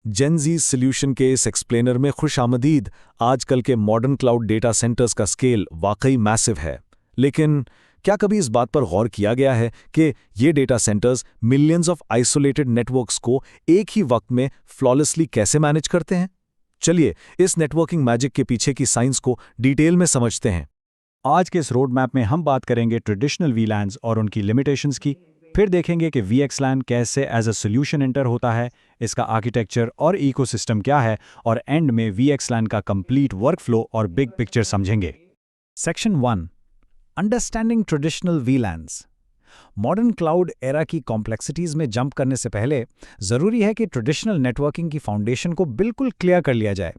Gen Z solution के इस explainer में खुश आमदीद। आजकल के मॉडर्न क्लाउड डेटा सेंटर्स का स्केल वाकई मैसिव है, लेकिन क्या कभी इस बात पर गौर किया गया है कि ये data centres millions of isolated networks को एक ही वक्त में फ्लॉलेसली कैसे मैनेज करते हैं? चलिए इस नेटवर्किंग मैजिक के पीछे की साइंस को डिटेल में समझते हैं। आज के इस रोड मैप में हम बात करेंगे ट्रेडिशनल वीलैन्स और उनकी लिमिटेशंस की। फिर देखेंगे कि VXLAN कैसे एज अ सोल्यूशन एंटर होता है, इसका आर्किटेक्चर और इकोसिस्टम क्या है, और एंड में VXLAN का कंप्लीट वर्कफ्लो और बिग पिक्चर समझेंगे। Section 1, understanding traditional VLANs। Modern cloud era की कॉम्प्लेक्सिटीज में जंप करने से पहले ज़रूरी है कि ट्रेडिशनल नेटवर्किंग की फाउंडेशन को बिल्कुल क्लियर कर लिया जाए।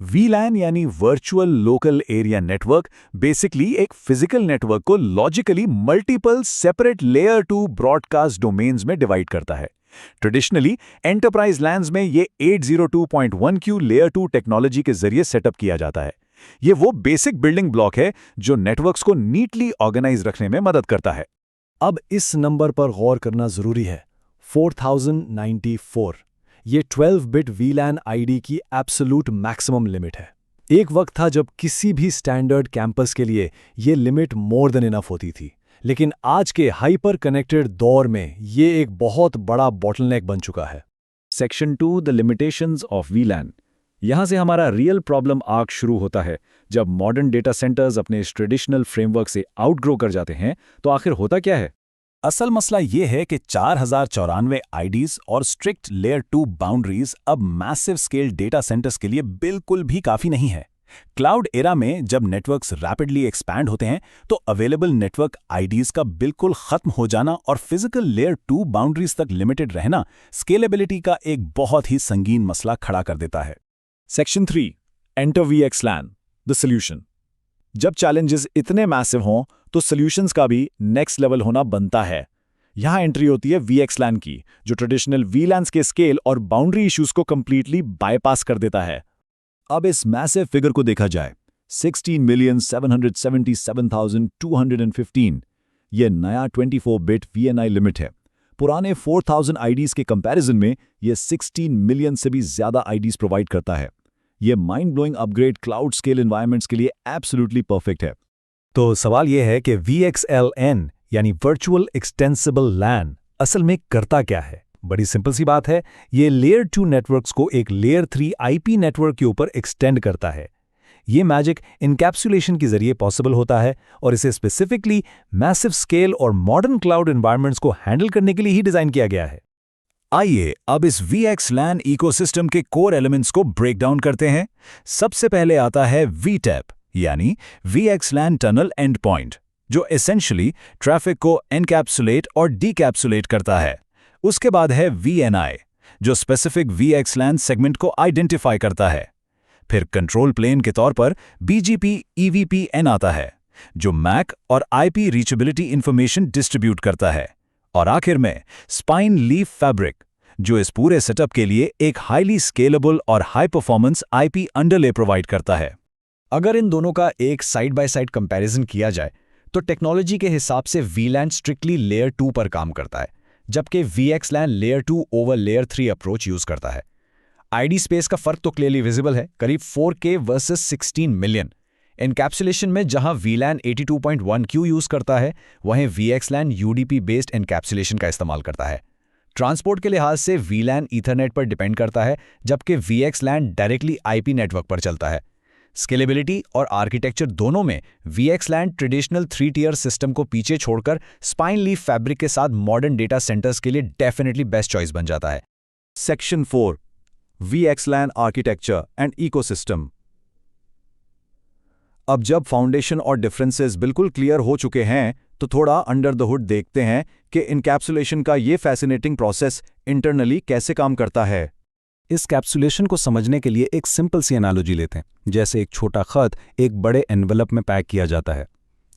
VLAN यानी virtual local area network basically एक फिजिकल नेटवर्क को logically multiple separate layer 2 broadcast domains में डिवाइड करता है। ट्रेडिशनली एंटरप्राइज लैंड्स में ये 802.1q लेयर 2 टेक्नोलॉजी के जरिए सेटअप किया जाता है। ये वो बेसिक बिल्डिंग ब्लॉक है जो नेटवर्क्स को नीटली ऑर्गेनाइज रखने में मदद करता है। अब इस नंबर पर गौर करना जरूरी है, 4094। ये 12 बिट VLAN आईडी की एब्सोल्यूट मैक्सिमम लिमिट है। एक वक्त था जब किसी भी स्टैंडर्ड कैंपस के लिए ये लिमिट मोर देन इनफ होती थी, लेकिन आज के हाइपर कनेक्टेड दौर में ये एक बहुत बड़ा बॉटलनेक बन चुका है। Section 2, the limitations of VLAN। यहाँ से हमारा रियल प्रॉब्लम आर्क शुरू होता है। जब मॉडर्न डेटा सेंटर्स अपने इस ट्रेडिशनल फ्रेमवर्क से आउटग्रो कर जाते हैं तो आखिर होता क्या है? असल मसला ये है कि 4094 आईडीज और स्ट्रिक्ट लेयर 2 बाउंड्रीज अब मैसिव स्केल डेटा सेंटर्स के लिए बिल्कुल भी काफी नहीं है। क्लाउड एरा में जब नेटवर्क्स रैपिडली एक्सपैंड होते हैं तो अवेलेबल नेटवर्क आईडीज का बिल्कुल खत्म हो जाना और फिजिकल लेयर 2 बाउंड्रीज तक लिमिटेड रहना स्केलेबिलिटी का एक बहुत ही संगीन मसला खड़ा कर देता है। Section 3, enter VXLAN, the solution. जब चैलेंजेस इतने मैसिव हों तो सॉल्यूशंस का भी नेक्स्ट लेवल होना बनता है। यहाँ एंट्री होती है VXLAN की, जो ट्रेडिशनल VLANs के स्केल और बाउंड्री इश्यूज को कंप्लीटली बाईपास कर देता है। अब इस मैसिव फिगर को देखा जाए, 16,777,215, ये नया 24 बिट VNI लिमिट है। पुराने 4000 आईडीज के कंपैरिजन में ये 16 मिलियन से भी ज्यादा आईडीज प्रोवाइड करता है। ये mind blowing upgrade cloud scale environments के लिए एब्सोल्युटली परफेक्ट है। तो सवाल यह है कि VXLAN यानी वर्चुअल एक्सटेंसिबल LAN असल में करता क्या है? बड़ी सिंपल सी बात है, ये लेयर 2 नेटवर्क्स को एक लेयर 3 IP नेटवर्क के ऊपर एक्सटेंड करता है। ये मैजिक इनकैप्सुलेशन के जरिए पॉसिबल होता है और इसे स्पेसिफिकली मैसिव स्केल और मॉडर्न क्लाउड एनवायरनमेंट्स को हैंडल करने के लिए ही डिजाइन किया गया है। आइए अब इस VXLAN इकोसिस्टम के कोर एलिमेंट्स को ब्रेक डाउन करते हैं। सबसे पहले आता है VTAP यानी VXLAN टनल एंड पॉइंट, जो एसेंशियली ट्रैफिक को एनकैप्सुलेट और डीकैप्सुलेट करता है। उसके बाद है VNI, जो स्पेसिफिक VXLAN सेगमेंट को आइडेंटिफाई करता है। फिर कंट्रोल प्लेन के तौर पर BGP EVPN आता है, जो MAC और IP रीचेबिलिटी इंफॉर्मेशन डिस्ट्रीब्यूट करता है। और आखिर में स्पाइन लीफ फैब्रिक, जो इस पूरे सेटअप के लिए एक हाईली स्केलेबल और हाई परफॉर्मेंस IP अंडरले प्रोवाइड करता है। अगर इन दोनों का एक साइड बाय साइड कंपैरिजन किया जाए तो टेक्नोलॉजी के हिसाब से VLAN स्ट्रिक्टली लेयर 2 पर काम करता है, जबकि VXLAN layer 2 over layer 3 approach use करता है। आईडी स्पेस का फर्क तो क्लियरली विजिबल है, करीब 4K वर्सेस 16 मिलियन। एनकैप्सुलेशन में जहां VLAN 82.1q यूज करता है, वहीं VXLAN UDP बेस्ड एनकैप्सुलेशन का इस्तेमाल करता है। ट्रांसपोर्ट के लिहाज से VLAN ईथरनेट पर डिपेंड करता है, जबकि VXLAN डायरेक्टली IP नेटवर्क पर चलता है। स्केलेबिलिटी और आर्किटेक्चर दोनों में VXLAN ट्रेडिशनल 3 टियर सिस्टम को पीछे छोड़कर स्पाइन लीफ फैब्रिक के साथ मॉडर्न डेटा सेंटर्स के लिए डेफिनेटली बेस्ट चॉइस बन जाता है। Section 4, VXLAN architecture and ecosystem. अब जब फाउंडेशन और डिफरेंसेस बिल्कुल क्लियर हो चुके हैं तो थोड़ा अंडर द हुड देखते हैं कि इनकैप्सुलेशन का ये फैसिनेटिंग प्रोसेस इंटरनली कैसे काम करता है। इस कैप्सुलेशन को समझने के लिए एक सिंपल सी एनालॉजी लेते हैं। जैसे एक छोटा खत एक बड़े एनवेलप में पैक किया जाता है।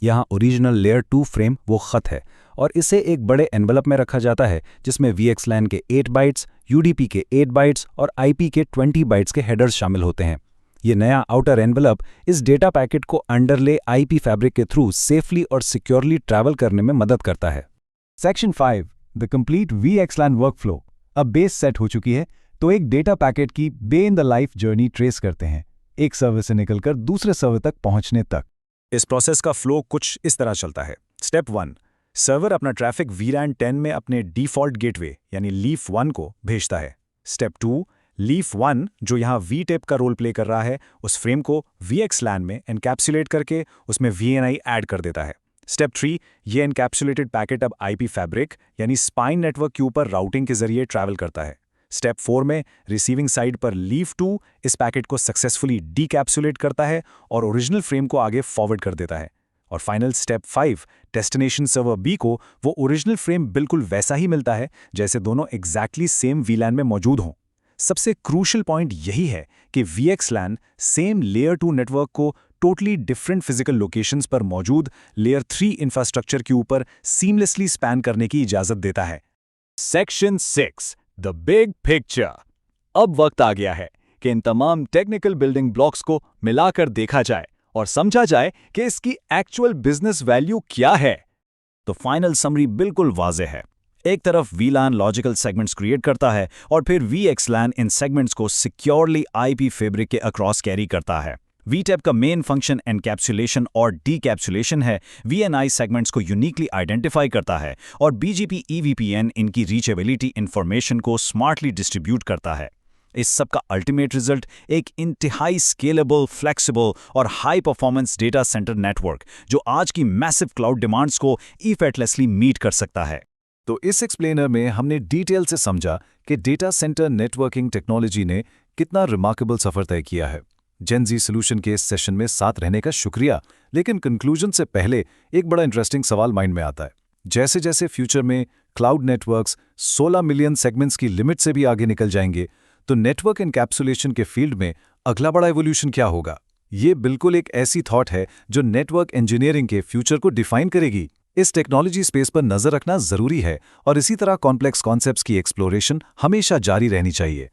यहाँ ओरिजिनल लेयर 2 फ्रेम वो खत है और इसे एक बड़े एनवेलप में रखा जाता है, जिसमें VXLAN के 8 बाइट्स, UDP के 8 बाइट्स और IP के 20 बाइट्स के हेडर्स शामिल होते हैं। ये नया आउटर एनवेलप इस डेटा पैकेट को अंडरले IP फैब्रिक के थ्रू सेफली और सिक्योरली ट्रैवल करने में मदद करता है। Section 5, the complete VXLAN workflow. अब बेस सेट हो चुकी है, तो एक डेटा पैकेट की day in the life journey trace करते हैं, एक सर्वर से निकलकर दूसरे सर्वर तक पहुंचने तक। इस प्रोसेस का फ्लो कुछ इस तरह चलता है। स्टेप 1, सर्वर अपना ट्रैफिक VLAN 10 में अपने डिफ़ॉल्ट गेटवे यानी लीफ 1 को भेजता है। स्टेप 2, लीफ 1 जो यहाँ VTAP का रोल प्ले कर रहा है, उस फ्रेम को VXLAN में एनकैप्सुलेट करके उसमें VNI ऐड कर देता है। स्टेप 3, ये एनकैप्सुलेटेड पैकेट अब IP फैब्रिक यानी स्पाइन नेटवर्क के ऊपर राउटिंग के जरिए ट्रैवल करता है। स्टेप 4 में रिसीविंग साइड पर लीफ 2 इस पैकेट को सक्सेसफुली डीकैप्सुलेट करता है और ओरिजिनल फ्रेम को आगे फॉरवर्ड कर देता है। और final step 5, destination server B को वो ओरिजिनल फ्रेम बिल्कुल वैसा ही मिलता है जैसे दोनों एग्जैक्टली सेम VLAN में मौजूद हों। सबसे क्रूशल पॉइंट यही है कि VXLAN सेम लेयर 2 नेटवर्क को टोटली डिफरेंट फिजिकल लोकेशंस पर मौजूद लेयर 3 इंफ्रास्ट्रक्चर के ऊपर सीमलेसली स्पैन करने की इजाजत देता है। Section 6, the big picture. अब वक्त आ गया है कि इन तमाम टेक्निकल बिल्डिंग ब्लॉक्स को मिलाकर देखा जाए और समझा जाए कि इसकी एक्चुअल बिजनेस वैल्यू क्या है। तो फाइनल समरी बिल्कुल वाज़ेह है। एक तरफ VLAN लॉजिकल सेगमेंट्स क्रिएट करता है और फिर VXLAN इन सेगमेंट्स को सिक्योरली IP फैब्रिक के अक्रॉस कैरी करता है। VTAP का मेन फंक्शन एनकैप्सुलेशन और डीकैप्सुलेशन है, VNI सेगमेंट्स को यूनिकली आइडेंटिफाई करता है और BGP EVPN इनकी रीचेबिलिटी इंफॉर्मेशन को स्मार्टली डिस्ट्रीब्यूट करता है। इस सब का अल्टीमेट रिजल्ट एक इंतहाई स्केलेबल, फ्लेक्सिबल और high performance data centre network जो आज की मैसिव क्लाउड डिमांड्स को इफर्टलेसली मीट कर सकता है। तो इस एक्सप्लेनर में हमने डिटेल से समझा कि डेटा सेंटर नेटवर्किंग टेक्नोलॉजी ने कितना रिमार्केबल सफ़र तय किया है। जेनजी सॉल्यूशन के इस सेशन में साथ रहने का शुक्रिया। लेकिन कंक्लूजन से पहले एक बड़ा इंटरेस्टिंग सवाल माइंड में आता है। जैसे जैसे फ्यूचर में क्लाउड नेटवर्क्स 16 मिलियन सेगमेंट्स की लिमिट से भी आगे निकल जाएंगे, तो नेटवर्क एनकैप्सुलेशन के फील्ड में अगला बड़ा एवोल्यूशन क्या होगा? ये बिल्कुल एक ऐसी थॉट है जो नेटवर्क इंजीनियरिंग के फ्यूचर को डिफाइन करेगी। इस टेक्नोलॉजी स्पेस पर नजर रखना जरूरी है और इसी तरह कॉम्प्लेक्स कॉन्सेप्ट्स की एक्सप्लोरेशन हमेशा जारी रहनी चाहिए।